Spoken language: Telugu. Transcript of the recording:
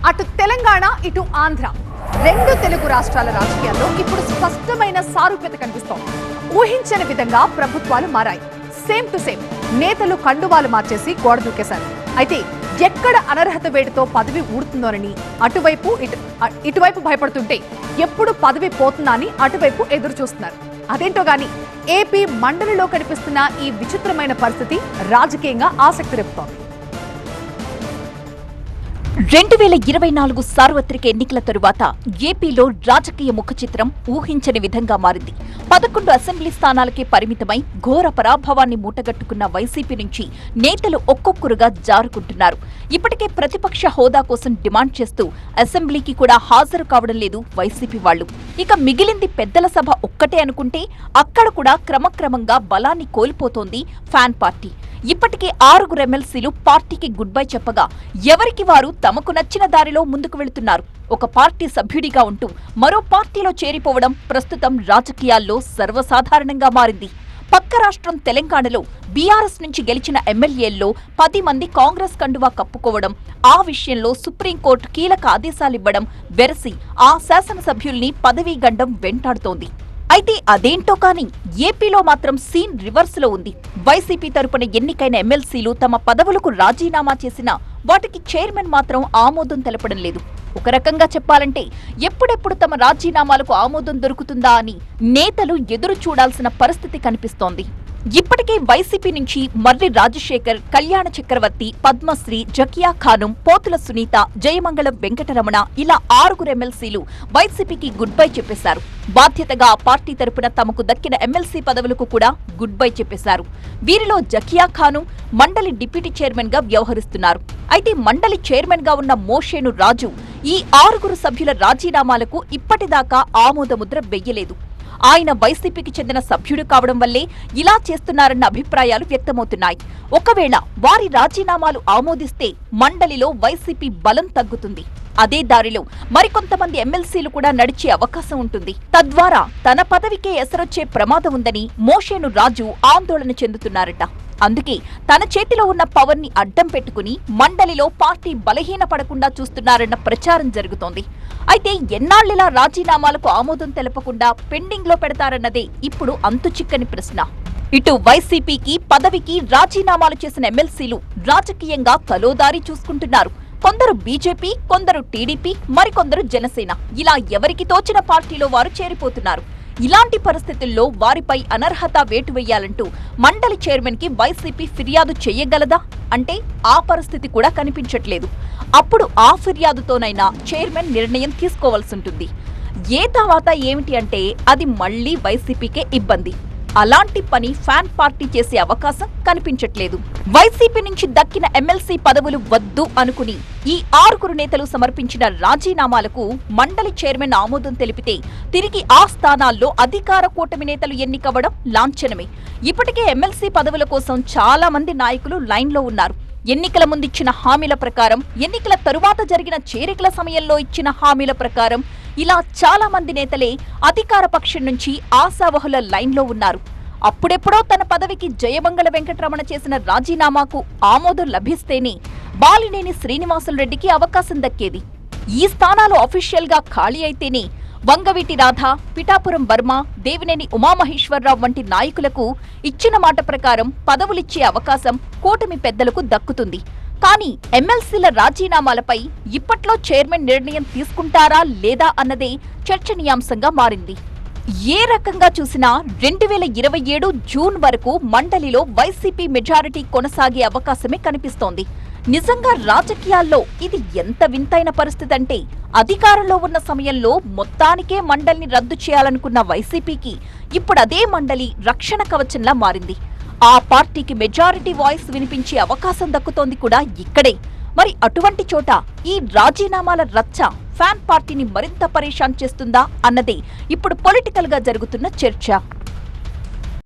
అటు తెలంగాణ ఇటు ఆంధ్ర రెండు తెలుగు రాష్ట్రాల రాజకీయాల్లో ఇప్పుడు స్పష్టమైన సారూప్యత కనిపిస్తోంది. ఊహించని విధంగా ప్రభుత్వాలు మారాయి. సేమ్ టు సేమ్ నేతలు కండువాలు మార్చేసి గోడ దూకేశారు. అయితే ఎక్కడ అనర్హత వేడితో పదవి ఊడుతుందోనని ఇటువైపు భయపడుతుంటే ఎప్పుడు పదవి పోతుందా అని అటువైపు ఎదురు చూస్తున్నారు. అదేంటో గాని ఏపీ మండలిలో కనిపిస్తున్న ఈ విచిత్రమైన పరిస్థితి రాజకీయంగా ఆసక్తి రేపుతోంది. 2024 సార్వత్రిక ఎన్నికల తరువాత ఏపీలో రాజకీయ ముఖ చిత్రం ఊహించని విధంగా మారింది. 11 అసెంబ్లీ స్థానాలకే పరిమితమై ఘోర పరాభవాన్ని మూటగట్టుకున్న వైసీపీ నుంచి నేతలు ఒక్కొక్కరుగా జారుకుంటున్నారు. ఇప్పటికే ప్రతిపక్ష హోదా కోసం డిమాండ్ చేస్తూ అసెంబ్లీకి కూడా హాజరు కావడం లేదు వైసీపీ వాళ్లు. ఇక మిగిలింది పెద్దల సభ ఒక్కటే అనుకుంటే అక్కడ కూడా క్రమక్రమంగా బలాన్ని కోల్పోతోంది ఫ్యాన్ పార్టీ. ఇప్పటికే 6 ఎమ్మెల్సీలు పార్టీకి గుడ్ బై చెప్పగా ఎవరికి వారు తమకు నచ్చిన దారిలో ముందుకు వెళుతున్నారు. ఒక పార్టీ సభ్యుడిగా ఉంటూ మరో పార్టీలో చేరిపోవడం ప్రస్తుతం రాజకీయాల్లో సర్వసాధారణంగా మారింది. పక్క రాష్ట్రం తెలంగాణలో బీఆర్ఎస్ నుంచి గెలిచిన ఎమ్మెల్యేల్లో 10 మంది కాంగ్రెస్ కండువా కప్పుకోవడం, ఆ విషయంలో సుప్రీంకోర్టు కీలక ఆదేశాలివ్వడం వెరసి ఆ శాసనసభ్యుల్ని పదవీ గండం వెంటాడుతోంది. అయితే అదేంటో కానీ ఏపీలో మాత్రం సీన్ రివర్స్ లో ఉంది. వైసీపీ తరపున ఎన్నికైన ఎమ్మెల్సీలు తమ పదవులకు రాజీనామా చేసినా వాటికి చైర్మన్ మాత్రం ఆమోదం తెలపడం లేదు. ఒక రకంగా చెప్పాలంటే ఎప్పుడెప్పుడు తమ రాజీనామాలకు ఆమోదం దొరుకుతుందా అని నేతలు ఎదురు చూడాల్సిన పరిస్థితి కనిపిస్తోంది. ఇప్పటికే వైసీపీ నుంచి మర్రి రాజశేఖర్, కళ్యాణ చక్రవర్తి, పద్మశ్రీ, జకియా ఖానం, పోతుల సునీత, జయమంగళం వెంకటరమణ ఇలా 6 ఎమ్మెల్సీలు వైసీపీకి గుడ్ బై చెప్పేశారు. బాధ్యతగా ఆ పార్టీ తరపున తమకు దక్కిన ఎమ్మెల్సీ పదవులకు కూడా గుడ్ బై చెప్పేశారు. వీరిలో జకియా ఖాను మండలి డిప్యూటీ చైర్మన్ గా వ్యవహరిస్తున్నారు. అయితే మండలి చైర్మన్ గా ఉన్న మోషేను రాజు ఈ 6 సభ్యుల రాజీనామాలకు ఇప్పటిదాకా ఆమోదముద్ర వెయ్యలేదు. ఆయన వైసీపీకి చెందిన సభ్యుడు కావడం వల్లే ఇలా చేస్తున్నారన్న అభిప్రాయాలు వ్యక్తమవుతున్నాయి. ఒకవేళ వారి రాజీనామాలు ఆమోదిస్తే మండలిలో వైసీపీ బలం తగ్గుతుంది. అదే దారిలో మరికొంతమంది ఎమ్మెల్సీలు కూడా నడిచే అవకాశం ఉంటుంది. తద్వారా తన పదవికే ఎసరొచ్చే ప్రమాదం ఉందని మోషేను రాజు ఆందోళన చెందుతున్నారట. అందుకే తన చేతిలో ఉన్న పవర్ ని అడ్డం పెట్టుకుని మండలిలో పార్టీ బలహీనపడకుండా చూస్తున్నారన్న ప్రచారం జరుగుతోంది. అయితే ఎన్నాళ్లిలా రాజీనామాలకు ఆమోదం తెలపకుండా పెండింగ్ లో పెడతారన్నదే ఇప్పుడు అంతుచిక్కని ప్రశ్న. ఇటు వైసీపీకి పదవికి రాజీనామాలు చేసిన ఎమ్మెల్సీలు రాజకీయంగా తలోదారి చూసుకుంటున్నారు. కొందరు బీజేపీ, కొందరు టీడీపీ, మరికొందరు జనసేన ఇలా ఎవరికి తోచిన పార్టీలో వారు చేరిపోతున్నారు. ఇలాంటి పరిస్థితుల్లో వారిపై అనర్హత వేటు వేయాలంటూ మండలి చైర్మన్ కి వైసీపీ ఫిర్యాదు చేయగలదా అంటే ఆ పరిస్థితి కూడా కనిపించట్లేదు. అప్పుడు ఆ ఫిర్యాదుతోనైనా చైర్మన్ నిర్ణయం తీసుకోవాల్సి ఉంటుంది. ఏ తర్వాత ఏమిటి అంటే అది మళ్లీ వైసీపీకే ఇబ్బంది. అలాంటి పని ఫ్యాన్ పార్టీ చేసే అవకాశం కనిపించట్లేదు. వైసీపీ నుంచి దక్కిన ఎమ్మెల్సీ పదవులు వద్దు అనుకుని ఈ 6 నేతలు సమర్పించిన రాజీనామాలకు మండలి చైర్మన్ ఆమోదం తెలిపితే తిరిగి ఆ స్థానాల్లో అధికార కూటమి నేతలు ఎన్నికవ్వడం లాంఛనమే. ఇప్పటికే ఎమ్మెల్సీ పదవుల కోసం చాలా మంది నాయకులు లైన్లో ఉన్నారు. ఎన్నికల ముందిచ్చిన హామీల ప్రకారం, ఎన్నికల తరువాత జరిగిన చేరికల సమయంలో ఇచ్చిన హామీల ప్రకారం ఇలా చాలా మంది నేతలే అధికార పక్షం నుంచి ఆశావహుల లైన్లో ఉన్నారు. అప్పుడెప్పుడో తన పదవికి జయమంగళ వెంకటరమణ చేసిన రాజీనామాకు ఆమోదం లభిస్తేనే బాలినేని శ్రీనివాసులరెడ్డికి అవకాశం దక్కేది. ఈ స్థానాలు అఫీషియల్ గా ఖాళీ అయితేనే వంగవీటి రాధ, పిఠాపురం వర్మ, దేవినేని ఉమామహేశ్వరరావు వంటి నాయకులకు ఇచ్చిన మాట ప్రకారం పదవులిచ్చే అవకాశం కూటమి పెద్దలకు దక్కుతుంది. కానీ ఎమ్మెల్సీల రాజీనామాలపై ఇప్పట్లో చైర్మన్ నిర్ణయం తీసుకుంటారా లేదా అన్నదే చర్చనీయాంశంగా మారింది. ఏ రకంగా చూసినా 2027 జూన్ వరకు మండలిలో వైసీపీ మెజారిటీ కొనసాగే అవకాశమే కనిపిస్తోంది. నిజంగా రాజకీయాల్లో ఇది ఎంత వింతైన పరిస్థితి అంటే అధికారంలో ఉన్న సమయంలో మొత్తానికే మండలిని రద్దు చేయాలనుకున్న వైసీపీకి ఇప్పుడు అదే మండలి రక్షణ కవచంలా మారింది. ఆ పార్టీకి మెజారిటీ వాయిస్ వినిపించే అవకాశం దక్కుతోంది కూడా ఇక్కడే. మరి అటువంటి చోట ఈ రాజీనామాల రచ్చ ఫ్యాన్ పార్టీని మరింత పరేషాన్ చేస్తుందా అన్నదే ఇప్పుడు పొలిటికల్ గా జరుగుతున్న చర్చ.